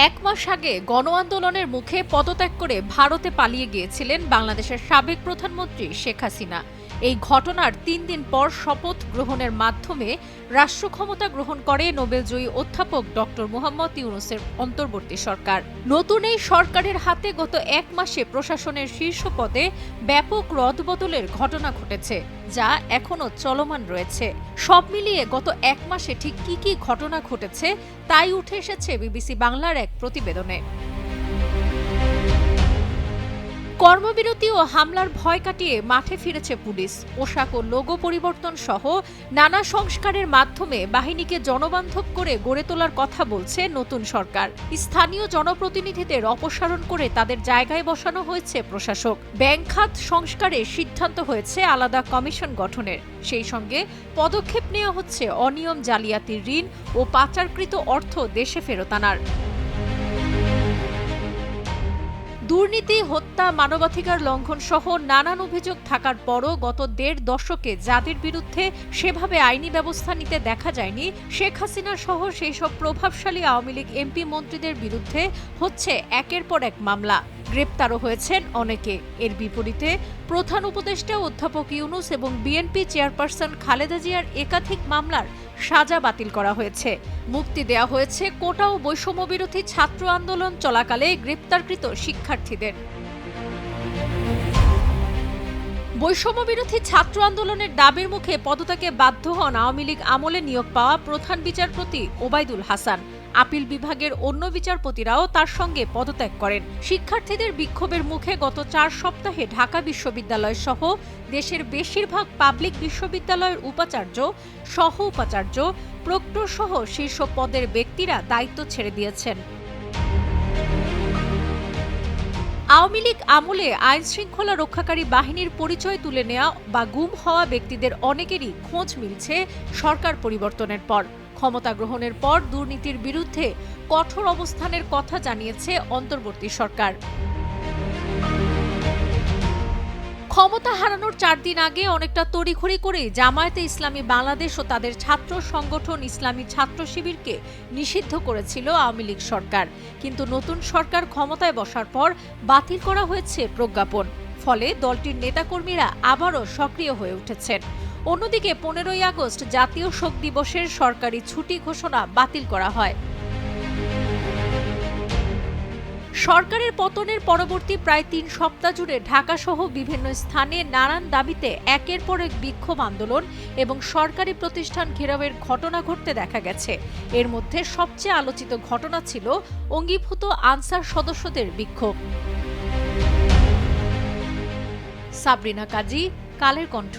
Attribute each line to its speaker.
Speaker 1: এক মাস আগে গণ আন্দোলনের মুখে পদত্যাগ করে ভারতে পালিয়ে গিয়েছিলেন বাংলাদেশের সাবেক প্রধানমন্ত্রী শেখ হাসিনা। এই ঘটনার ৩ দিন পর শপথ গ্রহণের মাধ্যমে রাষ্ট্র ক্ষমতা গ্রহণ করে নোবেলজয়ী অধ্যাপক ডক্টর মুহাম্মদ ইউনূসের অন্তর্বর্তী সরকার। নতুন এই সরকারের হাতে গত এক মাসে প্রশাসনের শীর্ষ পদে ব্যাপক রদবদলের ঘটনা ঘটেছে, যা এখনো চলমান রয়েছে। সব মিলিয়ে গত এক মাসে ঠিক কি ঘটনা ঘটেছে তাই উঠে এসেছে বিবিসি বাংলার এক প্রতিবেদনে। কর্মবিরতি ও হামলার ভয় কাটিয়ে মাঠে ফিরেছে পুলিশ। পোশাক ও লোগো পরিবর্তন সহ নানা সংস্কারের মাধ্যমে বাহিনীকে জনবান্ধব করে গড়ে তোলার কথা বলছে নতুন সরকার। স্থানীয় জনপ্রতিনিধিদের অপসারণ করে তাদের জায়গায় বসানো হয়েছে প্রশাসক। ব্যাংক খাত সংস্কারে সিদ্ধান্ত হয়েছে আলাদা কমিশন গঠনের। সেই সঙ্গে পদক্ষেপ নেওয়া হচ্ছে অনিয়ম, জালিয়াতির ঋণ ও পাচারকৃত অর্থ দেশে ফেরত আনার। দুর্নীতি, হত্যা, মানবাধিকার লঙ্ঘন সহ নানান অভিযোগ থাকার পরও গত ১.৫ দশকে যাদের বিরুদ্ধে সেভাবে আইনি ব্যবস্থা নিতে দেখা যায়নি, শেখ হাসিনা সহ সেই সব প্রভাবশালী আওয়ামী লীগ এমপি মন্ত্রীদের বিরুদ্ধে হচ্ছে একের পর এক মামলা। গ্রেপ্তারও হয়েছেন অনেকে। এর বিপরীতে প্রধান উপদেষ্টা অধ্যাপক ইউনূস এবং বিএনপি চেয়ারপারসন খালেদা জিয়ার একাধিক মামলার সাজা বাতিল করা হয়েছে। মুক্তি দেওয়া হয়েছে কোটা ও বৈষম্য বিরোধী ছাত্র আন্দোলন চলাকালে গ্রেপ্তারকৃত শিক্ষার্থীদের। বৈষম্য বিরোধী ছাত্র আন্দোলনের দাবির মুখে পদত্যাগে বাধ্য হন আওয়ামী লীগ আমলে নিয়োগ পাওয়া প্রধান বিচারপতি ওবায়দুল হাসান। আপিল বিভাগের অন্য বিচারপতিরাও তার সঙ্গে পদত্যাগ করেন। শিক্ষার্থীদের বিক্ষোভের মুখে গত ৪ সপ্তাহে ঢাকা বিশ্ববিদ্যালয় সহ দেশের বেশিরভাগ পাবলিক বিশ্ববিদ্যালয়ের উপাচার্য, সহ উপাচার্য, প্রক্টর সহ শীর্ষ পদের ব্যক্তিরা দায়িত্ব ছেড়ে দিয়েছেন। আওয়ামী লীগ আমলে আইন শৃঙ্খলা রক্ষাকারী বাহিনীর পরিচয় তুলে নেওয়া বা গুম হওয়া ব্যক্তিদের অনেকেরই খোঁজ মিলছে সরকার পরিবর্তনের পর। ক্ষমতা গ্রহণের পর দুর্নীতির বিরুদ্ধে কঠোর অবস্থানের কথা জানিয়েছে অন্তর্বর্তী সরকার। ক্ষমতা হারানোর ৪ দিন আগে অনেকটা তড়িঘড়ি করে জামায়াতে ইসলামী বাংলাদেশ ও তাদের ছাত্র সংগঠন ইসলামী ছাত্র শিবিরকে নিষিদ্ধ করেছিল আওয়ামী লীগ সরকার। কিন্তু নতুন সরকার ক্ষমতায় বসার পর বাতিল করা হয়েছে প্রজ্ঞাপন। ফলে দলটির নেতাকর্মীরা আবারও সক্রিয় হয়ে উঠেছেন। অন্যদিকে ১৫ই আগস্ট জাতীয় শোক দিবসের সরকারি ছুটি ঘোষণা বাতিল করা হয়। সরকারের পতনের পরবর্তী প্রায় ৩ সপ্তাহ জুড়ে ঢাকাসহ বিভিন্ন স্থানে নানান দাবিতে একের পর এক বিক্ষোভ আন্দোলন এবং সরকারি প্রতিষ্ঠান ঘেরাওয়ের ঘটনা ঘটতে দেখা গেছে। এর মধ্যে সবচেয়ে আলোচিত ঘটনা ছিল অঙ্গীভূত আনসার সদস্যদের বিক্ষোভ। সাবরিনা কাজী, কালের কণ্ঠ।